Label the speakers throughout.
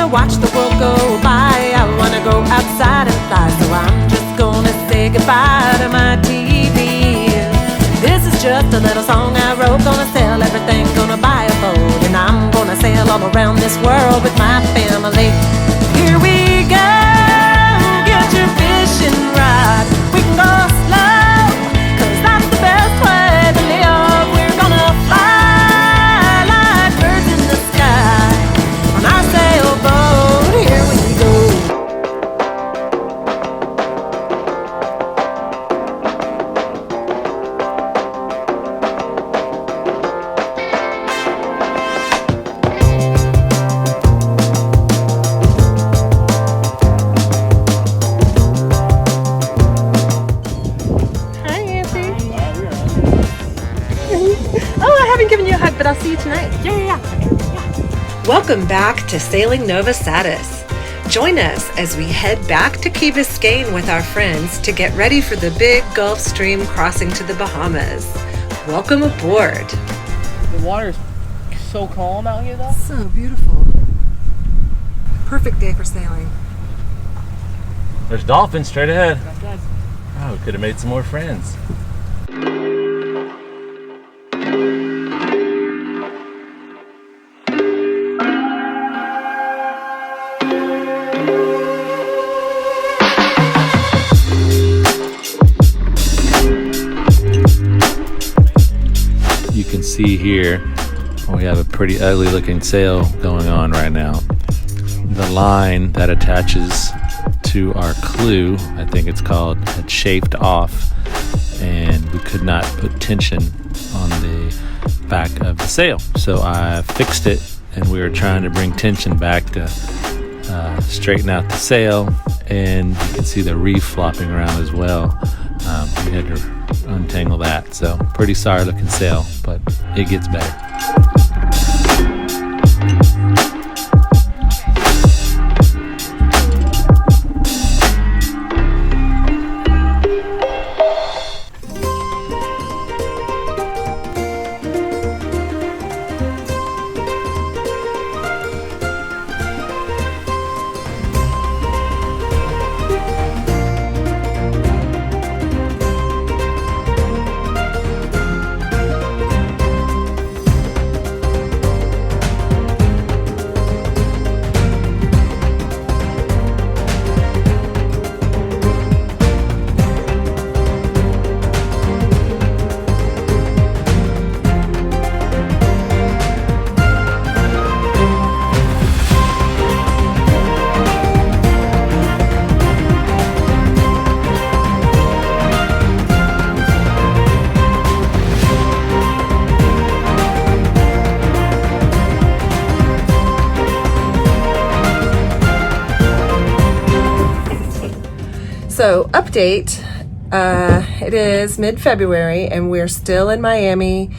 Speaker 1: wanna watch the world go by. I wanna go outside and fly. So I'm just gonna say goodbye to my TV. This is just a little song I wrote. Gonna sell everything, gonna buy a boat, and I'm gonna sail all around this world with my family. Here we go, get your fishing rod. We can go slow, 'cause that's the best way to live. We're gonna fly like birds in the sky on our sailboat. Here we go. But I'll see you tonight. Yeah. Welcome back to Sailing Nova Satus. Join us as we head back to Key Biscayne with our friends to get ready for the big Gulf Stream crossing to the Bahamas. Welcome aboard.
Speaker 2: The water's so calm out here though.
Speaker 1: So beautiful. Perfect day for sailing.
Speaker 3: There's dolphins straight ahead.
Speaker 2: That's
Speaker 3: Oh, we could have made some more friends. You can see here we have a pretty ugly looking sail going on right now. The line that attaches to our clue, I think it's called, had chafed off, and we could not put tension on the back of the sail. So I fixed it, and we were trying to bring tension back to straighten out the sail, and you can see the reef flopping around as well. We had to untangle that, so pretty sorry looking sail, but it gets better.
Speaker 1: So, update, it is mid-February and we're still in Miami,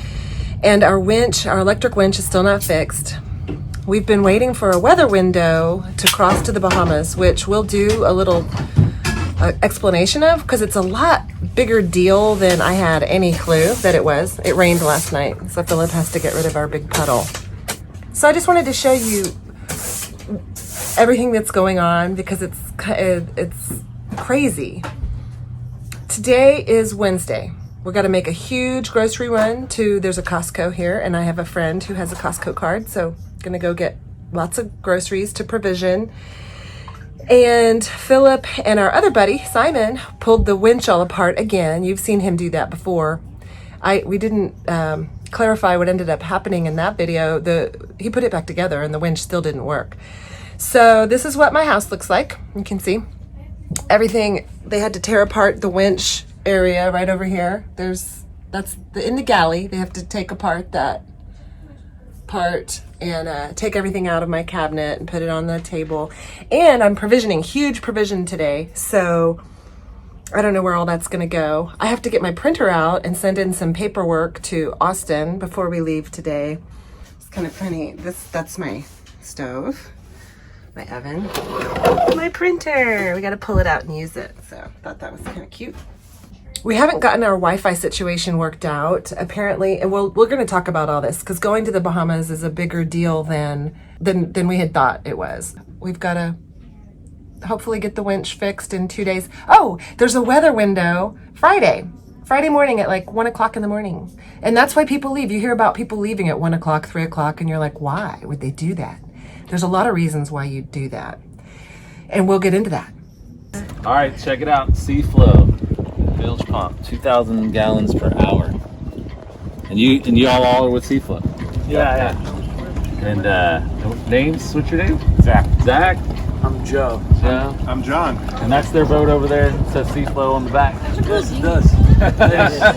Speaker 1: and our electric winch is still not fixed. We've been waiting for a weather window to cross to the Bahamas, which we'll do a little explanation of, because it's a lot bigger deal than I had any clue that it was. It rained last night, so Philip has to get rid of our big puddle. So I just wanted to show you everything that's going on, because it's crazy. Today is Wednesday. We're going to make a huge grocery run there's a Costco here, and I have a friend who has a Costco card, so going to go get lots of groceries to provision. And Philip and our other buddy, Simon, pulled the winch all apart again. You've seen him do that before. We didn't clarify what ended up happening in that video. He put it back together and the winch still didn't work. So this is what my house looks like. You can see everything. They had to tear apart the winch area right over here. In the galley. They have to take apart that part and take everything out of my cabinet and put it on the table. And I'm provisioning, huge provision today. So I don't know where all that's going to go. I have to get my printer out and send in some paperwork to Austin before we leave today. It's kind of funny. That's my stove, my oven, my printer. We got to pull it out and use it. So I thought that was kind of cute. We haven't gotten our Wi-Fi situation worked out, apparently, and we're going to talk about all this because going to the Bahamas is a bigger deal than we had thought it was. We've got to hopefully get the winch fixed in 2 days. Oh, there's a weather window Friday morning at like 1 o'clock in the morning, and that's why people leave. You hear about people leaving at 1 o'clock, 3 o'clock, and you're like, why would they do that? There's a lot of reasons why you do that, and we'll get into that.
Speaker 3: All right, check it out. Seaflo bilge pump, 2,000 gallons per hour. And you all are with Seaflo.
Speaker 2: Yeah.
Speaker 3: And names? What's your name?
Speaker 4: Zach.
Speaker 3: Zach.
Speaker 2: I'm Joe.
Speaker 3: Joe.
Speaker 4: I'm John.
Speaker 3: And that's their boat over there. It says Seaflo on the back.
Speaker 2: Yes, it does.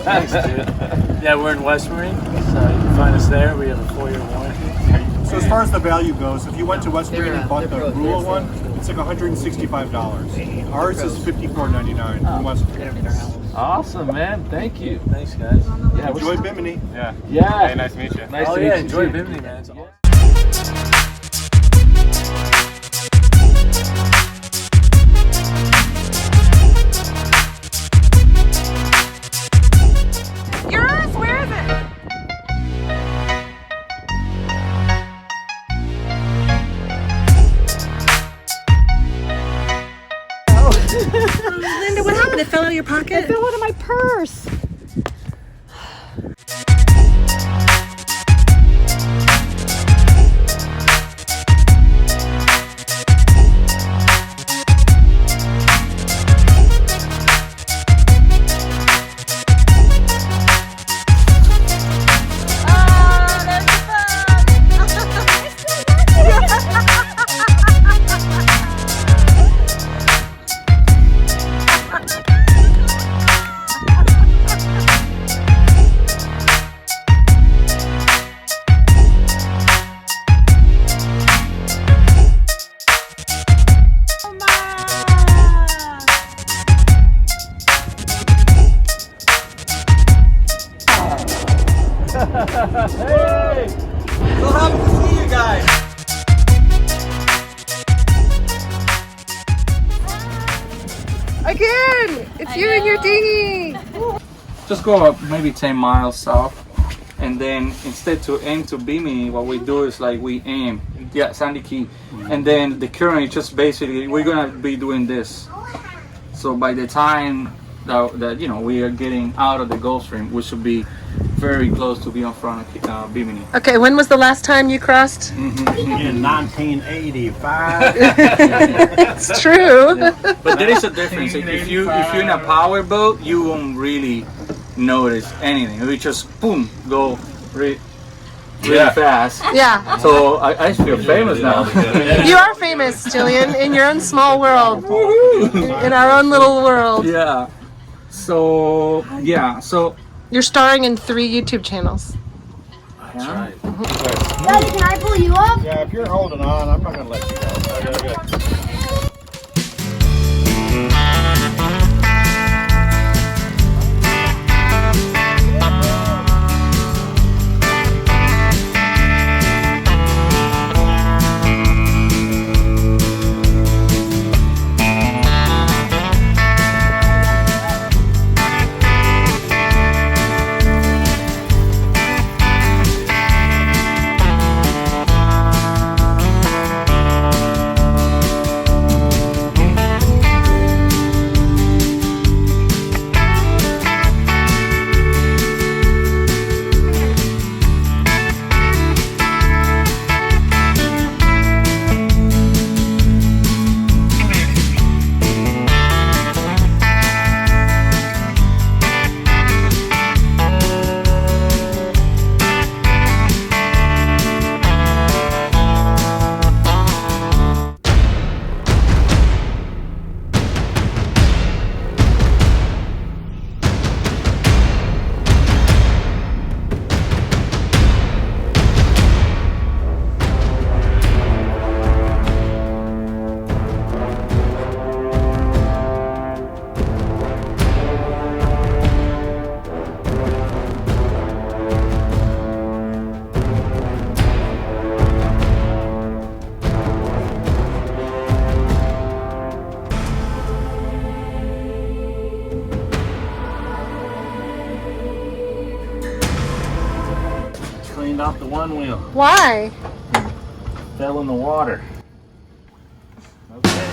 Speaker 2: Thanks, dude. Yeah, we're in West Marine, so you can find us there. We have a 4-year warranty.
Speaker 4: So as far as the value goes, if you went to West Marine and bought the Rule one, it's like $165. Ours is $54.99 from West Marine.
Speaker 3: Awesome, man. Thank you.
Speaker 2: Thanks, guys.
Speaker 3: Yeah,
Speaker 4: Enjoy Bimini.
Speaker 3: Yeah.
Speaker 4: Hey, nice to meet you.
Speaker 3: Nice
Speaker 2: Oh
Speaker 3: to
Speaker 2: yeah,
Speaker 3: meet you
Speaker 2: enjoy
Speaker 3: too.
Speaker 2: Bimini, man. It's awesome.
Speaker 1: Yours? Where is it? Linda, what happened? It fell out of your pocket?
Speaker 5: It fell out of my purse.
Speaker 3: Hey!
Speaker 2: So happy to see you guys.
Speaker 1: Again! It's you and your dinghy!
Speaker 6: Just go up maybe 10 miles south, and then instead to aim to Bimini, what we do is like we aim, Sandy Key, and then the current is just basically we're gonna be doing this. So by the time that you know we are getting out of the Gulf Stream, we should be very close to be in front of Bimini.
Speaker 1: Okay, when was the last time you crossed?
Speaker 7: In 1985.
Speaker 1: It's true.
Speaker 6: But there is a difference. If you're in a power boat, you won't really notice anything. We just boom go really fast.
Speaker 1: Yeah.
Speaker 6: So I feel famous now.
Speaker 1: You are famous, Jillian, in your own small world. In our own little world.
Speaker 6: Yeah. So
Speaker 1: You're starring in 3 YouTube channels.
Speaker 3: That's right.
Speaker 5: Daddy, can I pull you up?
Speaker 4: Yeah, if you're holding on, I'm not going to let you go. Okay.
Speaker 3: the one wheel.
Speaker 1: Why?
Speaker 3: Fell in the water. Okay.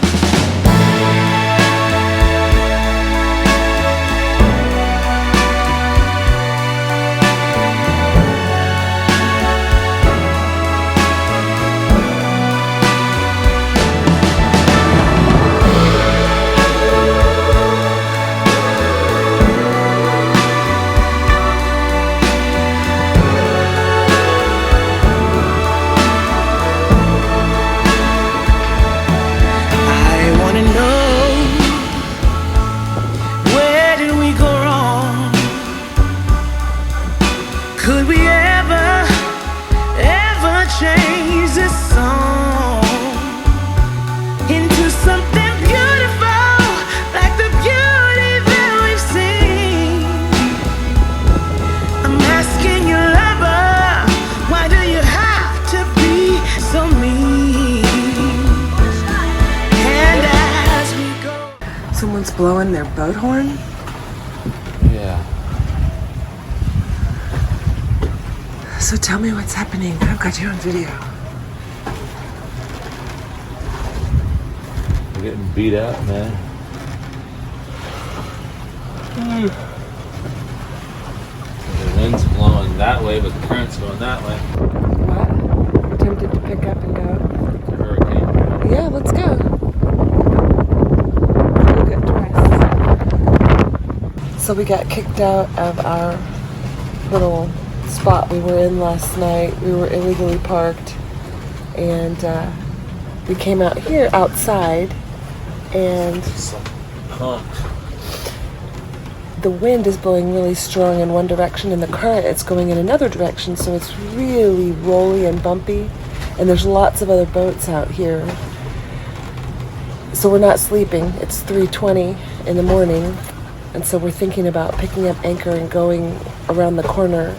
Speaker 1: Someone's blowing their boat horn?
Speaker 3: Yeah.
Speaker 1: So tell me what's happening. I've got you on video.
Speaker 3: We're getting beat up, man. The wind's blowing that way, but the current's going that way.
Speaker 1: What? We're tempted to pick up and go.
Speaker 3: The hurricane.
Speaker 1: Yeah, let's go. So we got kicked out of our little spot we were in last night. We were illegally parked, and we came out here outside, and the wind is blowing really strong in one direction, and the current is going in another direction, so it's really rolly and bumpy, and there's lots of other boats out here. So we're not sleeping. It's 3:20 in the morning. And so we're thinking about picking up anchor and going around the corner.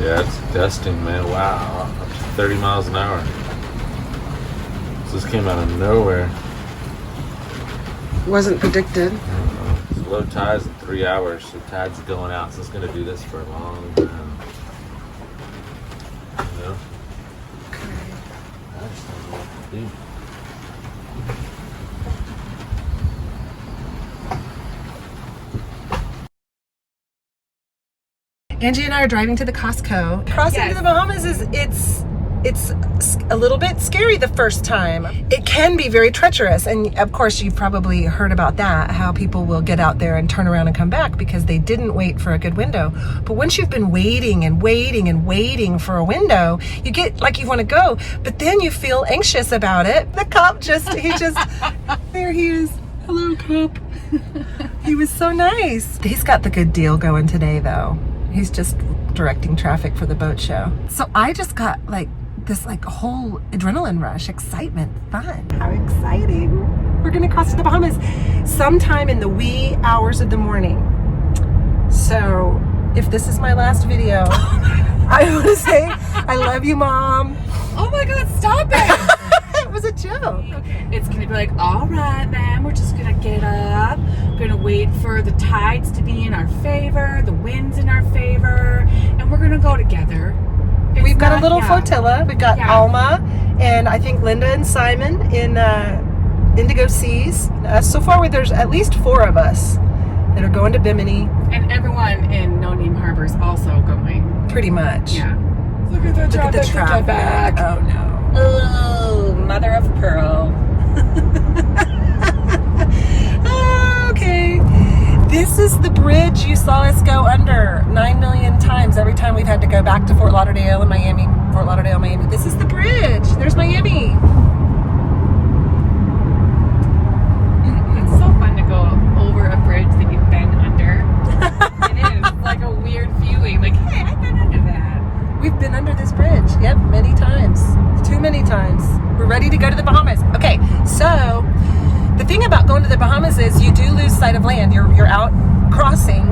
Speaker 3: Yeah, it's dusting, man. Wow. Up to 30 miles an hour. So this came out of nowhere.
Speaker 1: Wasn't predicted.
Speaker 3: It's low tides in 3 hours, so tide's going out, so it's going to do this for a long time. You know?
Speaker 1: Okay.
Speaker 3: I just don't know what to do.
Speaker 1: Angie and I are driving to the Costco. Crossing to the Bahamas it's a little bit scary the first time. It can be very treacherous, and of course you've probably heard about that, how people will get out there and turn around and come back because they didn't wait for a good window. But once you've been waiting and waiting and waiting for a window, you get like you want to go, but then you feel anxious about it. The cop there he is. Hello, cop. He was so nice. He's got the good deal going today though. He's just directing traffic for the boat show. So I just got like this whole adrenaline rush, excitement, fun. How exciting. We're gonna cross to the Bahamas sometime in the wee hours of the morning. So if this is my last video, I want to say I love you, Mom.
Speaker 8: Oh my God, stop it.
Speaker 1: It was a joke.
Speaker 8: Okay. It's gonna be like, all right, ma'am, we're just gonna get up. We're gonna wait for the tides to be in our favor, the winds in our favor, and we're gonna go together.
Speaker 1: We've got a little flotilla. We've got Alma, and I think Linda and Simon in Indigo Seas. So far, there's at least 4 of us that are going to Bimini.
Speaker 8: And everyone in No Name Harbor is also going.
Speaker 1: Pretty much.
Speaker 8: Yeah. Look at the traffic. Back.
Speaker 1: Oh no.
Speaker 8: Oh, mother of pearl.
Speaker 1: Okay. This is the bridge you saw us go under 9 million times every time we've had to go back to Fort Lauderdale and Miami. Fort Lauderdale, Miami. This is the bridge. There's Miami.
Speaker 8: It's so fun to go over a bridge that you've been under. It is like a weird feeling. Like, hey, I've been under that.
Speaker 1: We've been under this bridge. Yep, many times. Too many times. We're ready to go to the Bahamas. Okay, so the thing about going to the Bahamas is you do lose sight of land. You're out crossing,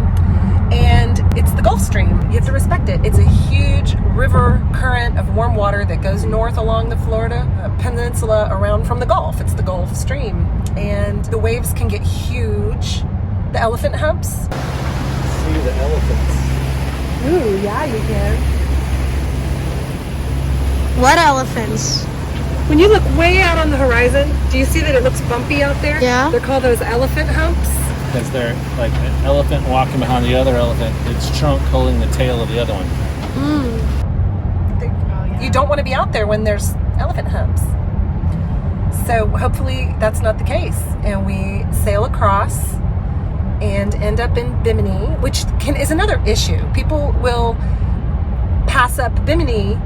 Speaker 1: and it's the Gulf Stream. You have to respect it. It's a huge river current of warm water that goes north along the Florida peninsula around from the Gulf. It's the Gulf Stream, and the waves can get huge. The elephant humps.
Speaker 2: See the elephants.
Speaker 1: Ooh, yeah, you can.
Speaker 5: What elephants?
Speaker 1: When you look way out on the horizon, do you see that it looks bumpy out there?
Speaker 5: Yeah.
Speaker 1: They're called those elephant humps.
Speaker 3: Because they're like an elephant walking behind the other elephant, its trunk holding the tail of the other one.
Speaker 1: You don't want to be out there when there's elephant humps. So hopefully that's not the case. And we sail across and end up in Bimini, which is another issue. People will pass up Bimini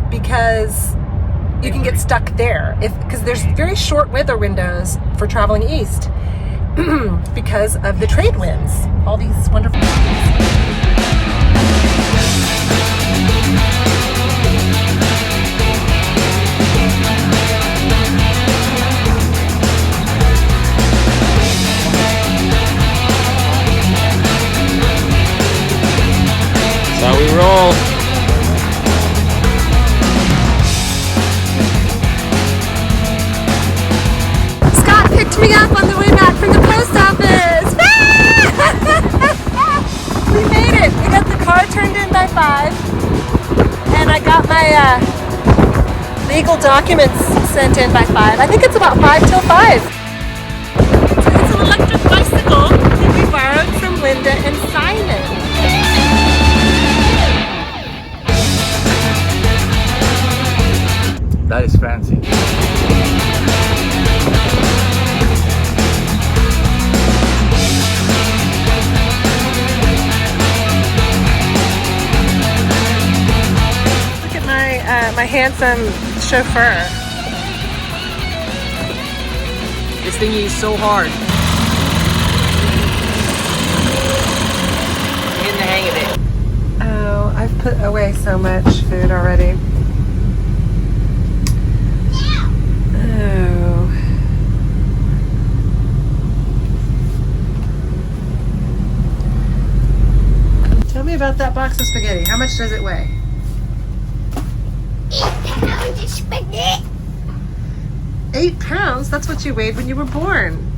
Speaker 1: because you can get stuck there because there's very short weather windows for traveling east because of the trade winds. All these wonderful
Speaker 3: That's how we roll.
Speaker 1: Scott picked me up on the way back from the post office. We made it. We got the car turned in by 5, and I got my legal documents sent in by 5. I think it's about 5 till 5. So it's an electric bicycle that we borrowed from Linda and Simon.
Speaker 6: That is fancy.
Speaker 1: Look at my handsome chauffeur.
Speaker 9: This thing is so hard. Getting the hang of it.
Speaker 1: Oh, I've put away so much food already. Oh. Tell me about that box of spaghetti. How much does it weigh?
Speaker 5: 8 pounds of spaghetti.
Speaker 1: 8 pounds? That's what you weighed when you were born.